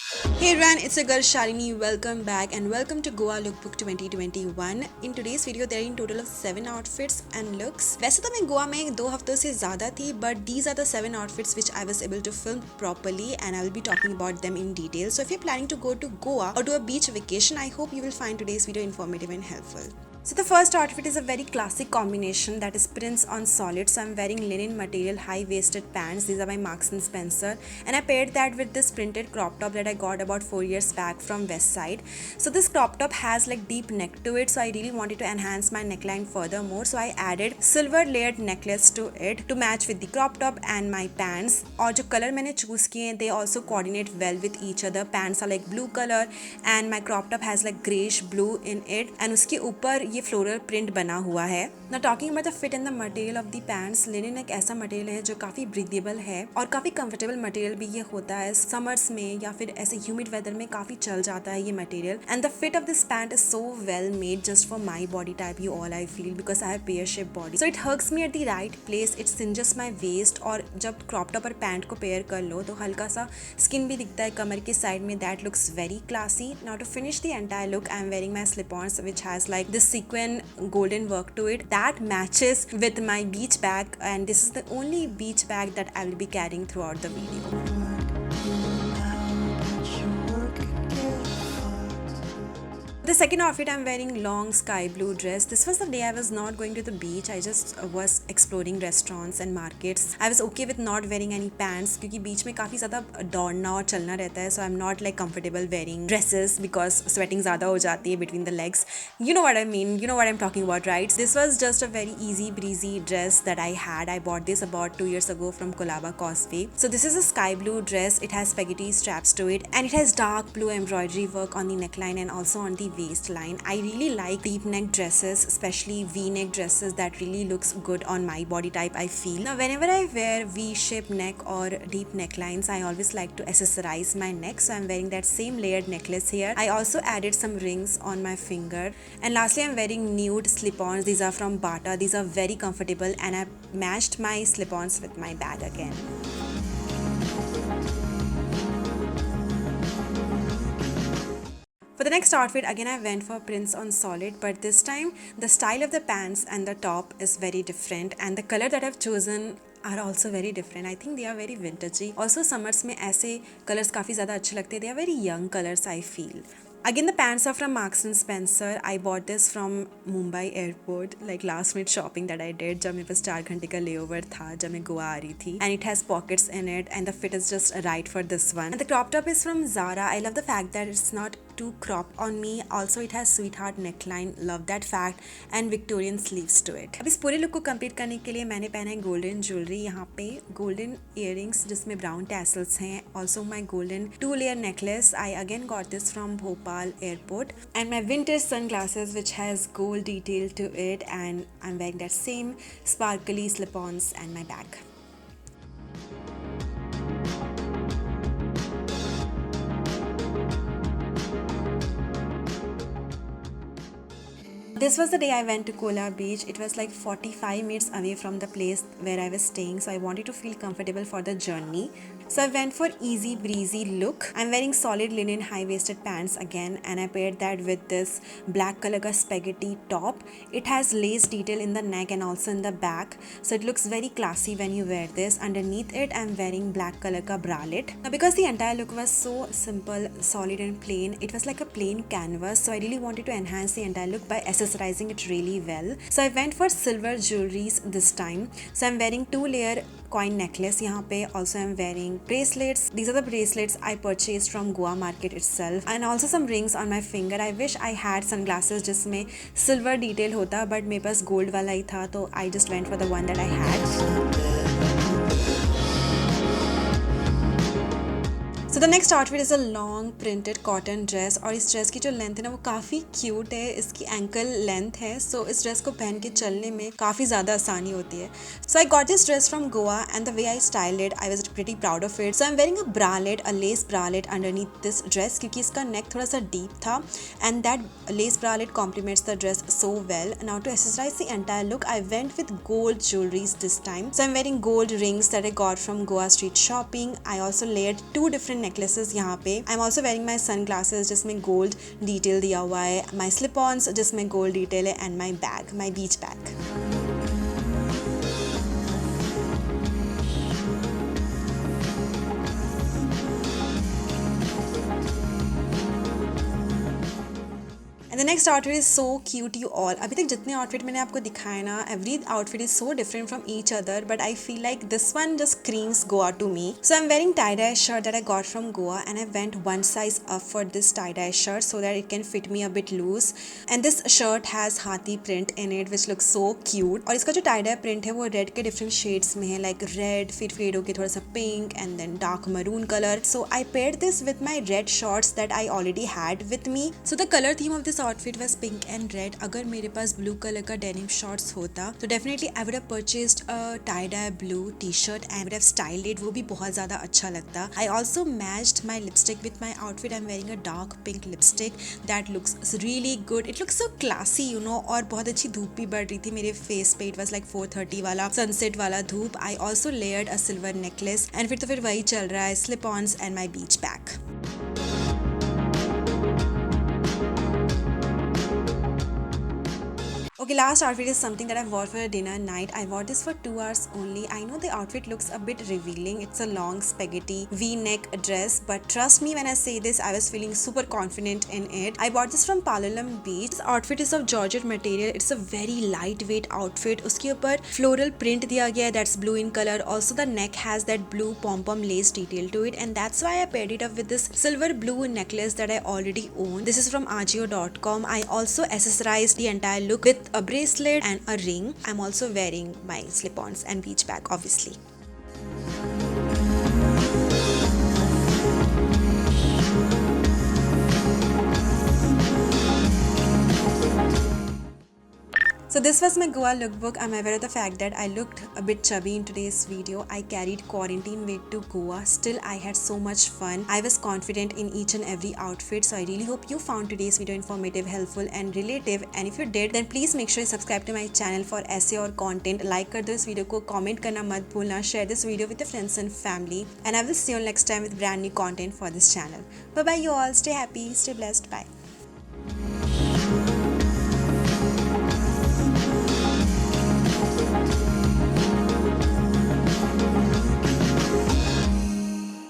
Hey everyone, it's your girl Shalini. Welcome back and welcome to Goa Lookbook 2021. In today's video, there are in total of 7 outfits and looks. वैसे तो मैं गोवा में 2 हफ्तों से ज़्यादा थी, but these are the 7 outfits which I was able to film properly and I will be talking about them in detail. So if you're planning to go to Goa or do a beach vacation, I hope you will find today's video informative and helpful. So the first outfit is a very classic combination, that is prints on solid. So I'm wearing linen material high-waisted pants. These are by Marks and Spencer, and I paired that with this printed crop top that I got about 4 years back from West Side. So this crop top has like deep neck to it, so I really wanted to enhance my neckline furthermore. So I added silver layered necklace to it to match with the crop top and my pants. और जो color मैंने choose किए हैं, they also coordinate well with each other. Pants are like blue color and my crop top has like grayish blue in it, and उसके ऊपर ये floral print बना हुआ है. Now talking about the fit and the material of the pants, linen एक ऐसा material है जो काफ़ी ब्रीदेबल है और काफ़ी कंफर्टेबल मटेरियल भी ये होता है. समर्स में या फिर ऐसे ह्यूमिड वेदर में काफ़ी चल जाता है ये material. And the fit of this pant is so well made just for my body type, you all I feel, because I have pear shape body. So it hugs me at the right place, it cinches my waist. और जब crop top और pant को pair कर लो तो हल्का सा skin भी दिखता है कमर के साइड में. That looks very classy. Now to finish the entire look I am wearing my slip-ons which has like this sequin golden work to it that matches with my beach bag, and this is the only beach bag that I will be carrying throughout the video. The second outfit, I'm wearing long sky blue dress. This was the day I was not going to the beach. I just was exploring restaurants and markets. I was okay with not wearing any pants क्योंकि बीच में काफ़ी ज़्यादा दौड़ना और चलना रहता है. So I'm not like comfortable wearing dresses because sweating ज़्यादा हो जाती है between the legs. You know what I mean. You know what I'm talking about, right? This was just a very easy breezy dress that I had. I bought this about 2 years ago from Colaba Causeway. So this is a sky blue dress. It has spaghetti straps to it and it has dark blue embroidery work on the neckline and also on the waistline. I really like deep neck dresses, especially V-neck dresses. That really looks good on my body type, I feel. Now whenever I wear V-shaped neck or deep necklines, I always like to accessorize my neck, so I'm wearing that same layered necklace here. I also added some rings on my finger, and lastly I'm wearing nude slip-ons. These are from Bata. These are very comfortable and I matched my slip-ons with my bag again. For the next outfit, again I went for prints on solid, but this time the style of the pants and the top is very different and the color that I've chosen are also very different. I think they are very vintagey. Also summers में ऐसे colors काफ़ी ज़्यादा अच्छे लगते हैं. They are very young colors, I feel. Again, the pants are from Marks and Spencer. I bought this from Mumbai airport, like last minute shopping that I did जब मेरे पास 4 घंटे का layover था जब मैं गोवा आ रही थी. And it has pockets in it and the fit is just right for this one. And the crop top is from Zara. I love the fact that it's not too cropped on me. Also it has sweetheart neckline, love that fact, and Victorian sleeves to it. अब इस पूरे look को complete करने के लिए मैंने पहना है गोल्डन ज्वेलरी. यहाँ पे गोल्डन इयरिंग्स जिसमें ब्राउन टैसल्स हैं. Also my golden 2-layer necklace. I again got this from Bhopal airport, and my vintage sunglasses which has gold detail to it, and I'm wearing that same sparkly slip-ons and my bag. This was the day I went to Kola Beach. It was like 45 minutes away from the place where I was staying, so I wanted to feel comfortable for the journey. So I went for easy breezy look. I'm wearing solid linen high-waisted pants again, and I paired that with this black color ka spaghetti top. It has lace detail in the neck and also in the back, so it looks very classy when you wear this. Underneath it, I'm wearing black color ka bralette. Now because the entire look was so simple, solid and plain, it was like a plain canvas, so I really wanted to enhance the entire look by accessorizing it really well. So I went for silver jewelries this time. So I'm wearing 2-layer coin necklace. यहाँ पे also I'm wearing bracelets. These are the bracelets I purchased from Goa market itself, and also some rings on my finger. I wish I had sunglasses जिसमें silver detail होता, but मेरे पास gold वाला ही था, तो I just went for the one that I had. So the next outfit is a long printed cotton dress, और इस dress की जो लेंथ है ना वो काफ़ी क्यूट है. इसकी एंकल लेंथ है, सो इस ड्रेस को पहन के चलने में काफ़ी ज़्यादा आसानी होती है. So I got this dress from Goa, and the way I styled it, I was pretty proud of it. So I'm wearing a bralette, a lace bralette underneath this dress क्योंकि इसका neck थोड़ा सा deep था, and that lace bralette complements the dress so well. Now to accessorize the entire look, I went with gold jewelries this time. So I'm wearing gold rings that I got from Goa street shopping. I also layered 2 different necklaces यहाँ पे। I am also wearing my sunglasses जिसमें gold detail दिया हुआ है, my slip ons जिसमें gold detail है, and my bag, my beach bag. And the next outfit is so cute you all. अभी तक जितने आउटफिट मैंने आपको दिखाए ना, every outfit is so different from each other, but I feel like this one just screams Goa to me. So I'm wearing tie-dye shirt that I got from Goa, and I went one size up for this tie-dye shirt so that it can fit me a bit loose. And this shirt has हाथी print in it which looks so cute. और इसका जो tie-dye print है वो red के different shades में है, like red, फिर फेड होके थोड़ा सा pink and then dark maroon colour. So I paired this with my red shorts that I already had with me. So the colour theme of this outfit was pink and red. अगर मेरे पास blue colour का denim shorts होता तो definitely I would have purchased a tie dye blue T shirt and would have styled it. वो भी बहुत ज्यादा अच्छा लगता. I also matched my lipstick with my outfit. I am wearing a dark pink lipstick that looks really good. It looks so classy you know. और बहुत अच्छी धूप भी बढ़ रही थी मेरे फेस पे. इट वॉज लाइक 4:30 वाला सनसेट वाला धूप. I also layered a silver necklace and फिर तो फिर वही चल रहा है, slip ons and my beach bag. Okay, last outfit is something that I wore for a dinner night. I wore this for 2 hours only. I know the outfit looks a bit revealing. It's a long spaghetti V-neck dress, but trust me when I say this, I was feeling super confident in it. I bought this from Palolem Beach. This outfit is of georgette material. It's a very lightweight outfit. उसके ऊपर floral print दिया गया है, that's blue in color. Also the neck has that blue pom-pom lace detail to it, and that's why I paired it up with this silver blue necklace that I already own. This is from Ajio.com. I also accessorized the entire look with a bracelet and a ring. I'm also wearing my slip-ons and beach bag obviously. So this was my Goa lookbook. I'm aware of the fact that I looked a bit chubby in today's video. I carried quarantine weight to Goa. Still, I had so much fun. I was confident in each and every outfit. So I really hope you found today's video informative, helpful and relative. And if you did, then please make sure you subscribe to my channel for ऐसे और content. Like कर दो इस video को, comment करना मत भूलना, share this video with your friends and family. And I will see you next time with brand new content for this channel. Bye bye you all. Stay happy, stay blessed. Bye.